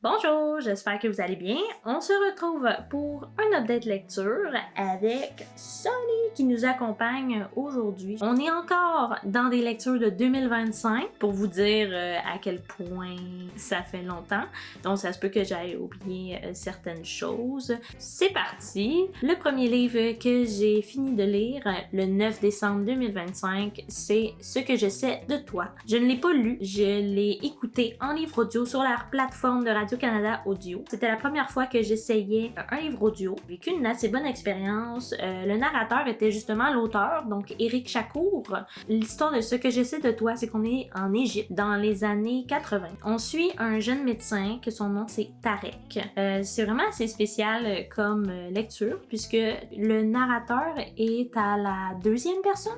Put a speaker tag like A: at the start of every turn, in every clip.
A: Bonjour, j'espère que vous allez bien. On se retrouve pour un update lecture avec Sonny qui nous accompagne aujourd'hui. On est encore dans des lectures de 2025 pour vous dire à quel point ça fait longtemps. Donc ça se peut que j'aille oublier certaines choses. C'est parti! Le premier livre que j'ai fini de lire le 9 décembre 2025, c'est Ce que je sais de toi. Je ne l'ai pas lu, je l'ai écouté en livre audio sur la plateforme de Radio-Canada Audio. C'était la première fois que j'essayais un livre audio. J'ai vécu une assez bonne expérience. Le narrateur était justement l'auteur, donc Éric Chacour. L'histoire de Ce que je sais de toi, c'est qu'on est en Égypte dans les années 80. On suit un jeune médecin que son nom c'est Tarek. C'est vraiment assez spécial comme lecture puisque le narrateur est à la deuxième personne.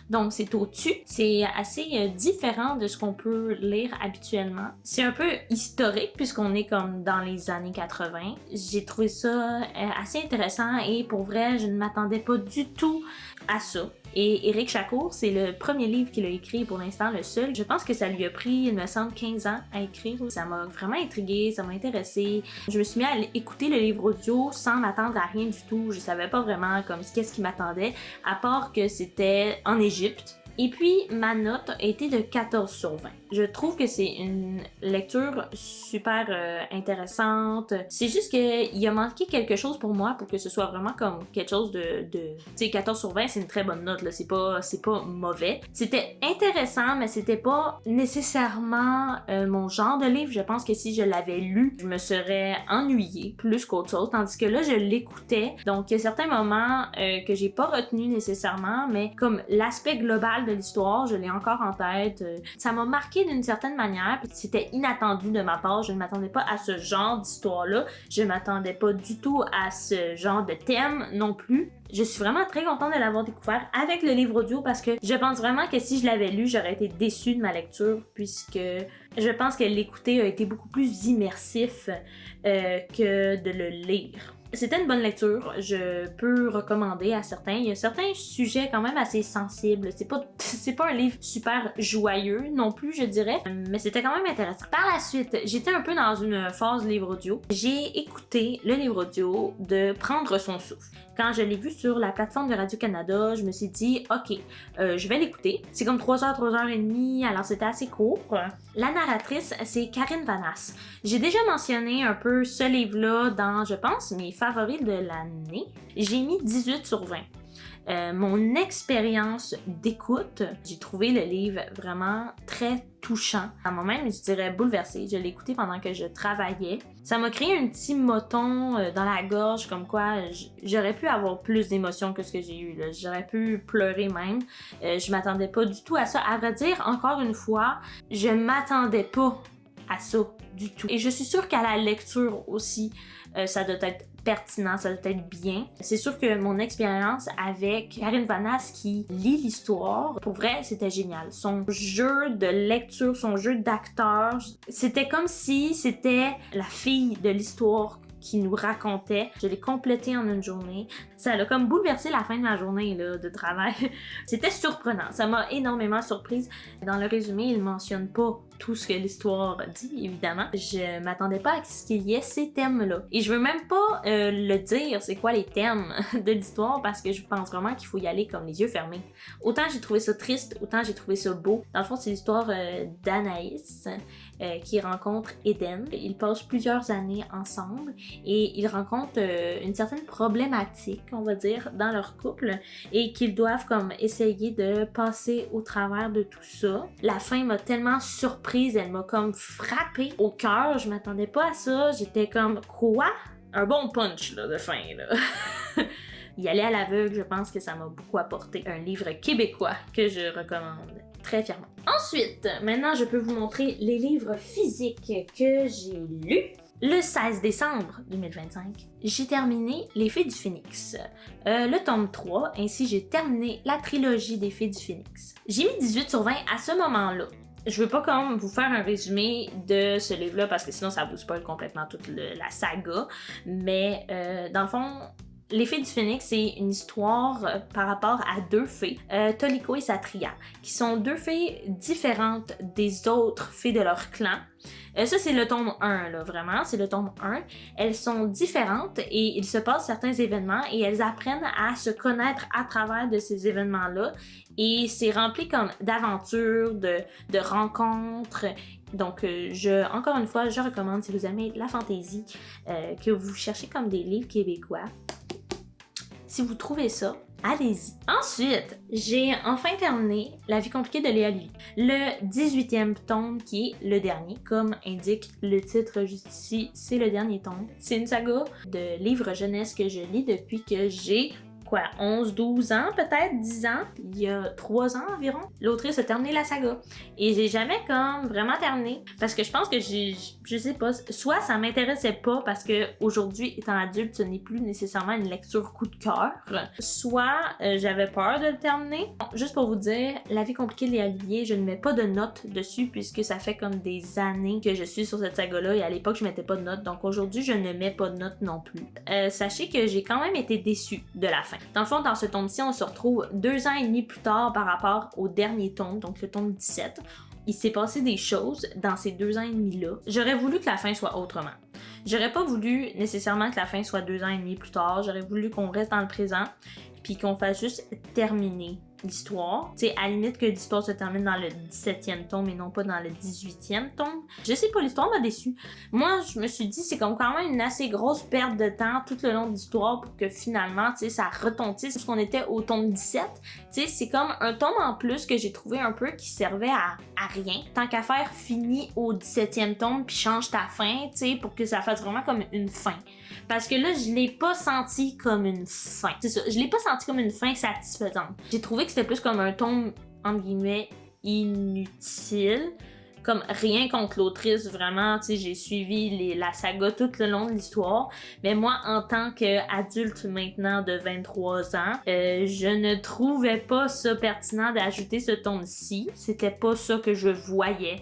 A: Donc c'est au-dessus. C'est assez différent de ce qu'on peut lire habituellement. C'est un peu historique puisqu'on est comme dans les années 80. J'ai trouvé ça assez intéressant et pour vrai, je ne m'attendais pas du tout à ça. Et Éric Chacour, c'est le premier livre qu'il a écrit, pour l'instant le seul. Je pense que ça lui a pris, il me semble, 15 ans à écrire. Ça m'a vraiment intriguée, ça m'a intéressée. Je me suis mis à écouter le livre audio sans m'attendre à rien du tout. Je savais pas vraiment comme qu'est-ce qui m'attendait, à part que c'était en Égypte. Et puis, ma note a été de 14 sur 20. Je trouve que c'est une lecture super intéressante. C'est juste qu'il a manqué quelque chose pour moi pour que ce soit vraiment comme quelque chose de... Tu sais, 14 sur 20, c'est une très bonne note, là. C'est pas mauvais. C'était intéressant, mais c'était pas nécessairement mon genre de livre. Je pense que si je l'avais lu, je me serais ennuyée plus qu'autre chose. Tandis que là, je l'écoutais. Donc, il y a certains moments que j'ai pas retenu nécessairement, mais comme l'aspect global de l'histoire, je l'ai encore en tête. Ça m'a marqué d'une certaine manière, puis c'était inattendu de ma part. Je ne m'attendais pas à ce genre d'histoire-là. Je m'attendais pas du tout à ce genre de thème non plus. Je suis vraiment très contente de l'avoir découvert avec le livre audio parce que je pense vraiment que si je l'avais lu, j'aurais été déçue de ma lecture puisque je pense que l'écouter a été beaucoup plus immersif que de le lire. C'était une bonne lecture, je peux recommander à certains. Il y a certains sujets quand même assez sensibles. C'est pas un livre super joyeux non plus, je dirais, mais c'était quand même intéressant. Par la suite, j'étais un peu dans une phase livre audio. J'ai écouté le livre audio de Prendre son souffle. Quand je l'ai vu sur la plateforme de Radio-Canada, je me suis dit, ok, je vais l'écouter. C'est comme 3h30, alors c'était assez court. La narratrice, c'est Karine Vanasse. J'ai déjà mentionné un peu ce livre-là dans, je pense, mes favoris de l'année. J'ai mis 18 sur 20. Mon expérience d'écoute, j'ai trouvé le livre vraiment très touchant. À moi-même, je dirais bouleversée. Je l'ai écouté pendant que je travaillais. Ça m'a créé un petit moton dans la gorge, comme quoi j'aurais pu avoir plus d'émotions que ce que j'ai eu. Là. J'aurais pu pleurer même. Je m'attendais pas du tout à ça. À vrai dire, encore une fois, je m'attendais pas à ça du tout. Et je suis sûre qu'à la lecture aussi, ça doit être pertinent, ça doit être bien. C'est sûr que mon expérience avec Karine Vanasse qui lit l'histoire, pour vrai, c'était génial. Son jeu de lecture, son jeu d'acteur, c'était comme si c'était la fille de l'histoire qui nous racontait. Je l'ai complété en une journée. Ça a comme bouleversé la fin de ma journée là, de travail. C'était surprenant. Ça m'a énormément surprise. Dans le résumé, il ne mentionne pas tout ce que l'histoire dit, évidemment. Je m'attendais pas à ce qu'il y ait ces thèmes-là. Et je veux même pas le dire, c'est quoi les thèmes de l'histoire, parce que je pense vraiment qu'il faut y aller comme les yeux fermés. Autant j'ai trouvé ça triste, autant j'ai trouvé ça beau. Dans le fond, c'est l'histoire d'Anaïs qui rencontre Eden. Ils passent plusieurs années ensemble et ils rencontrent une certaine problématique, on va dire, dans leur couple et qu'ils doivent comme essayer de passer au travers de tout ça. La fin m'a tellement surprise, elle m'a comme frappée au cœur, je m'attendais pas à ça, j'étais comme quoi? Un bon punch là, de fin là. Y aller à l'aveugle, je pense que ça m'a beaucoup apporté. Un livre québécois que je recommande très fièrement. Ensuite, maintenant je peux vous montrer les livres physiques que j'ai lus. Le 16 décembre 2025, j'ai terminé Les Fées du Phénix, le tome 3, ainsi j'ai terminé la trilogie des Fées du Phénix. J'ai mis 18 sur 20 à ce moment-là. Je veux pas comme vous faire un résumé de ce livre-là parce que sinon ça vous spoil complètement toute la saga, mais dans le fond, Les Fées du Phénix, c'est une histoire par rapport à deux fées, Toliko et Satria, qui sont deux fées différentes des autres fées de leur clan. Ça, c'est le tome 1, là, vraiment, c'est le tome 1. Elles sont différentes et il se passe certains événements et elles apprennent à se connaître à travers de ces événements-là. Et c'est rempli comme d'aventures, de rencontres. Donc, encore une fois, je recommande, si vous aimez la fantaisie, que vous cherchez comme des livres québécois. Si vous trouvez ça, allez-y. Ensuite, j'ai enfin terminé La vie compliquée de Léa Lévy. Le 18e tome qui est le dernier, comme indique le titre juste ici, c'est le dernier tome. C'est une saga de livres jeunesse que je lis depuis que j'ai 11, 12 ans, peut-être 10 ans, il y a 3 ans environ. L'autrice a terminé la saga. Et j'ai jamais comme vraiment terminé parce que je pense que je sais pas, soit ça m'intéressait pas parce que aujourd'hui, étant adulte, ce n'est plus nécessairement une lecture coup de cœur, soit j'avais peur de le terminer. Bon, juste pour vous dire, La vie compliquée de Léa Lévy, je ne mets pas de notes dessus puisque ça fait comme des années que je suis sur cette saga-là et à l'époque, je mettais pas de notes. Donc aujourd'hui, je ne mets pas de notes non plus. Sachez que j'ai quand même été déçue de la fin. Dans le fond, dans ce tome-ci, on se retrouve 2 ans et demi plus tard par rapport au dernier tome, donc le tome 17. Il s'est passé des choses dans ces 2 ans et demi-là. J'aurais voulu que la fin soit autrement. J'aurais pas voulu nécessairement que la fin soit 2 ans et demi plus tard. J'aurais voulu qu'on reste dans le présent puis qu'on fasse juste terminer l'histoire. Tu sais, à la limite que l'histoire se termine dans le 17e tome et non pas dans le 18e tome. Je sais pas, l'histoire m'a déçue. Moi, je me suis dit, c'est comme quand même une assez grosse perte de temps tout le long de l'histoire pour que finalement, tu sais, ça retontisse parce qu'on était au tome 17. Tu sais, c'est comme un tome en plus que j'ai trouvé un peu qui servait à rien. Tant qu'à faire, finis au 17e tome puis change ta fin, tu sais, pour que ça fasse vraiment comme une fin. Parce que là, je l'ai pas senti comme une fin. C'est ça, je l'ai pas senti comme une fin satisfaisante. J'ai trouvé que c'était plus comme un tome, entre guillemets, inutile. Comme rien contre l'autrice, vraiment, tu sais, j'ai suivi la saga tout le long de l'histoire. Mais moi, en tant qu'adulte maintenant de 23 ans, je ne trouvais pas ça pertinent d'ajouter ce tome-ci. C'était pas ça que je voyais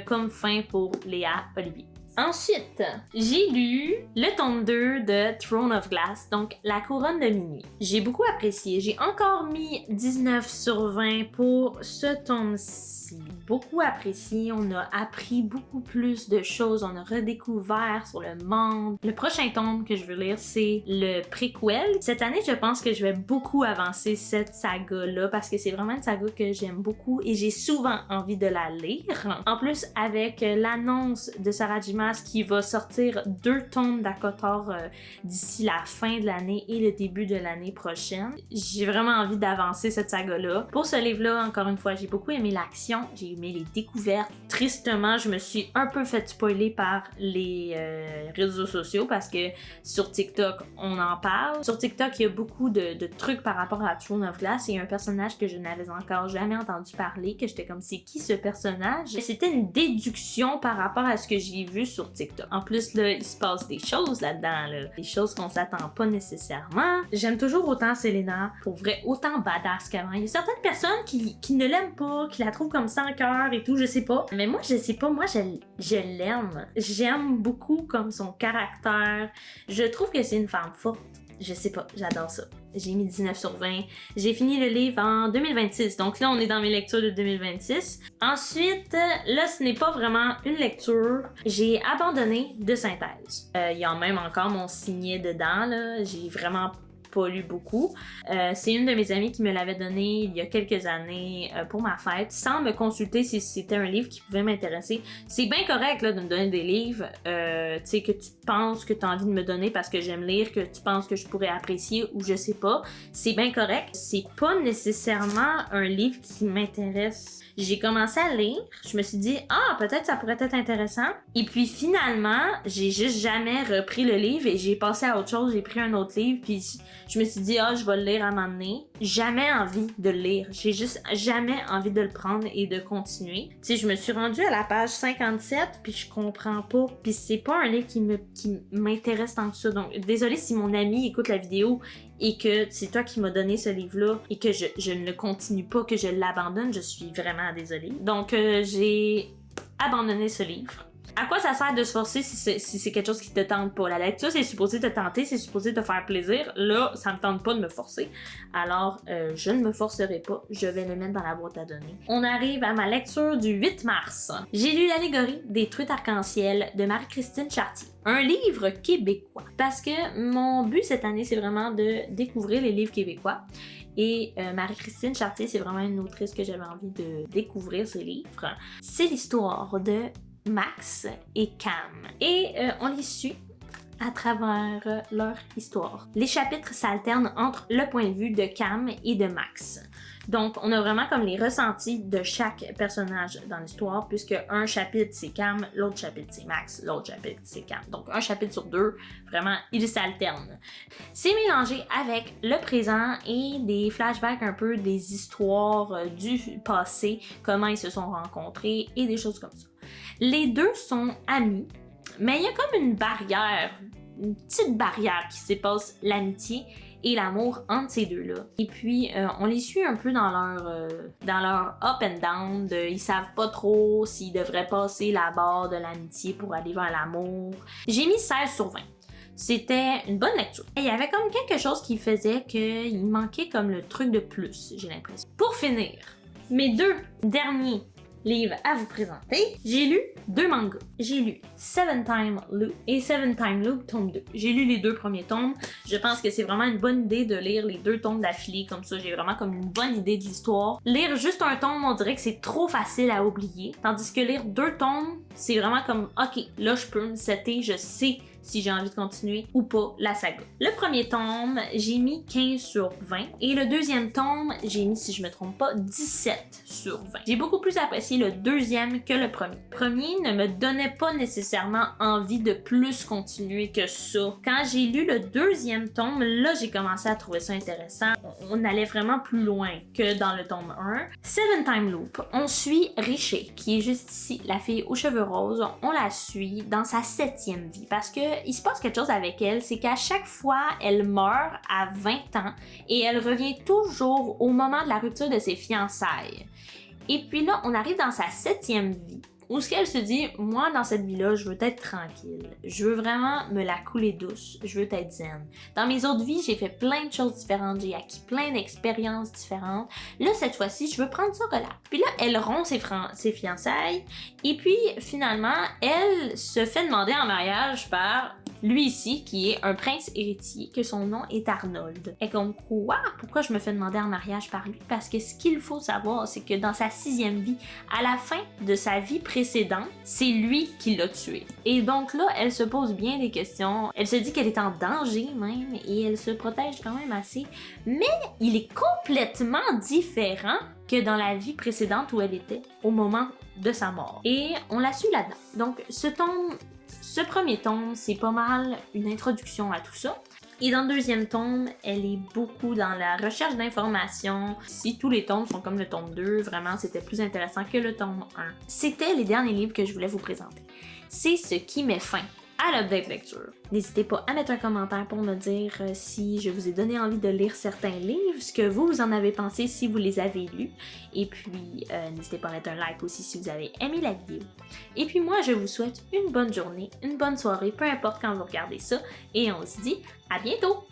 A: comme fin pour Léa Olivier. Ensuite, j'ai lu le tome 2 de Throne of Glass, donc La couronne de minuit. J'ai beaucoup apprécié. J'ai encore mis 19 sur 20 pour ce tome-ci. Beaucoup apprécié. On a appris beaucoup plus de choses. On a redécouvert sur le monde. Le prochain tome que je veux lire, c'est le préquel. Cette année, je pense que je vais beaucoup avancer cette saga-là parce que c'est vraiment une saga que j'aime beaucoup et j'ai souvent envie de la lire. En plus, avec l'annonce de Sarah J. Maas qui va sortir 2 tomes d'Akotar d'ici la fin de l'année et le début de l'année prochaine, j'ai vraiment envie d'avancer cette saga-là. Pour ce livre-là, encore une fois, j'ai beaucoup aimé l'action, j'ai aimé les découvertes. Tristement, je me suis un peu fait spoiler par les réseaux sociaux parce que sur TikTok, on en parle. Sur TikTok, il y a beaucoup de trucs par rapport à Throne of Glass et un personnage que je n'avais encore jamais entendu parler, que j'étais comme, c'est qui ce personnage? C'était une déduction par rapport à ce que j'ai vu sur TikTok. En plus, là, il se passe des choses là-dedans, là. Des choses qu'on s'attend pas nécessairement. J'aime toujours autant Celaena, pour vrai, autant badass qu'avant. Il y a certaines personnes qui ne l'aiment pas, qui la trouvent comme sans cœur et tout, je sais pas. Mais moi, je sais pas, moi, je l'aime. J'aime beaucoup comme son caractère. Je trouve que c'est une femme forte. Je sais pas, j'adore ça. J'ai mis 19 sur 20. J'ai fini le livre en 2026, donc là on est dans mes lectures de 2026. Ensuite, là ce n'est pas vraiment une lecture. J'ai abandonné de synthèse. Il y a même encore mon signet dedans, là. J'ai vraiment pas lu beaucoup. C'est une de mes amies qui me l'avait donné il y a quelques années pour ma fête, sans me consulter si c'était un livre qui pouvait m'intéresser. C'est bien correct là, de me donner des livres tu sais, que tu penses que tu as envie de me donner parce que j'aime lire, que tu penses que je pourrais apprécier ou je sais pas. C'est bien correct. C'est pas nécessairement un livre qui m'intéresse. J'ai commencé à lire, je me suis dit, peut-être ça pourrait être intéressant. Et puis finalement, j'ai juste jamais repris le livre et j'ai passé à autre chose, j'ai pris un autre livre, puis je me suis dit, je vais le lire à un moment donné. Jamais envie de le lire, j'ai juste jamais envie de le prendre et de continuer. Tu sais, je me suis rendue à la page 57, puis je comprends pas, puis c'est pas un livre qui m'intéresse tant que ça. Donc, désolée si mon ami écoute la vidéo et que c'est toi qui m'as donné ce livre-là et que je ne le continue pas, que je l'abandonne, je suis vraiment désolée. Donc, j'ai abandonné ce livre. À quoi ça sert de se forcer si c'est quelque chose qui te tente pas? La lecture, c'est supposé te tenter, c'est supposé te faire plaisir. Là, ça me tente pas de me forcer. Alors, je ne me forcerai pas. Je vais le mettre dans la boîte à données. On arrive à ma lecture du 8 mars. J'ai lu l'allégorie des truites arc-en-ciel de Marie-Christine Chartier. Un livre québécois. Parce que mon but cette année, c'est vraiment de découvrir les livres québécois. Et Marie-Christine Chartier, c'est vraiment une autrice que j'avais envie de découvrir ses livres. C'est l'histoire de Max et Cam. Et on les suit à travers leur histoire. Les chapitres s'alternent entre le point de vue de Cam et de Max. Donc, on a vraiment comme les ressentis de chaque personnage dans l'histoire, puisque un chapitre c'est Cam, l'autre chapitre c'est Max, l'autre chapitre c'est Cam. Donc, un chapitre sur deux, vraiment, ils s'alternent. C'est mélangé avec le présent et des flashbacks un peu des histoires du passé, comment ils se sont rencontrés et des choses comme ça. Les deux sont amis, mais il y a comme une barrière, une petite barrière qui sépare l'amitié et l'amour entre ces deux-là. Et puis, on les suit un peu dans leur up and down, ils savent pas trop s'ils devraient passer la barre de l'amitié pour aller vers l'amour. J'ai mis 16 sur 20. C'était une bonne lecture. Et il y avait comme quelque chose qui faisait qu'il manquait comme le truc de plus, j'ai l'impression. Pour finir, mes deux derniers livres à vous présenter, j'ai lu 2 mangas. J'ai lu Seven Time Loop et Seven Time Loop tome 2. J'ai lu les 2 premiers tomes. Je pense que c'est vraiment une bonne idée de lire les 2 tomes d'affilée, comme ça j'ai vraiment comme une bonne idée de l'histoire. Lire juste un tome, on dirait que c'est trop facile à oublier, tandis que lire 2 tomes, c'est vraiment comme ok, là je peux me setter, je sais si j'ai envie de continuer ou pas la saga. Le premier tome, j'ai mis 15 sur 20 et le deuxième tome, j'ai mis, si je me trompe pas, 17 sur 20. J'ai beaucoup plus apprécié le deuxième que le premier. Le premier ne me donnait pas nécessairement envie de plus continuer que ça. Quand j'ai lu le deuxième tome, là j'ai commencé à trouver ça intéressant. On allait vraiment plus loin que dans le tome 1. Seven Time Loop, on suit Richer, qui est juste ici, la fille aux cheveux roses. On la suit dans sa 7e vie parce que il se passe quelque chose avec elle, c'est qu'à chaque fois, elle meurt à 20 ans et elle revient toujours au moment de la rupture de ses fiançailles. Et puis là, on arrive dans sa 7e vie, où ce qu'elle se dit, moi dans cette vie-là, je veux être tranquille. Je veux vraiment me la couler douce. Je veux être zen. Dans mes autres vies, j'ai fait plein de choses différentes. J'ai acquis plein d'expériences différentes. Là, cette fois-ci, je veux prendre ça relax. Puis là, elle rompt ses fiançailles. Et puis, finalement, elle se fait demander en mariage par lui ici, qui est un prince héritier, que son nom est Arnold. Et comme quoi? Pourquoi je me fais demander en mariage par lui? Parce que ce qu'il faut savoir, c'est que dans sa 6e vie, à la fin de sa vie précédente, c'est lui qui l'a tué. Et donc là, elle se pose bien des questions. Elle se dit qu'elle est en danger même, et elle se protège quand même assez. Mais il est complètement différent que dans la vie précédente où elle était, au moment de sa mort. Et on la suit là-dedans. Donc, ce premier tome, c'est pas mal une introduction à tout ça. Et dans le deuxième tome, elle est beaucoup dans la recherche d'informations. Si tous les tomes sont comme le tome 2, vraiment, c'était plus intéressant que le tome 1. C'était les derniers livres que je voulais vous présenter. C'est ce qui met fin à l'update lecture. N'hésitez pas à mettre un commentaire pour me dire si je vous ai donné envie de lire certains livres, ce que vous en avez pensé si vous les avez lus. Et puis, n'hésitez pas à mettre un like aussi si vous avez aimé la vidéo. Et puis moi, je vous souhaite une bonne journée, une bonne soirée, peu importe quand vous regardez ça. Et on se dit à bientôt!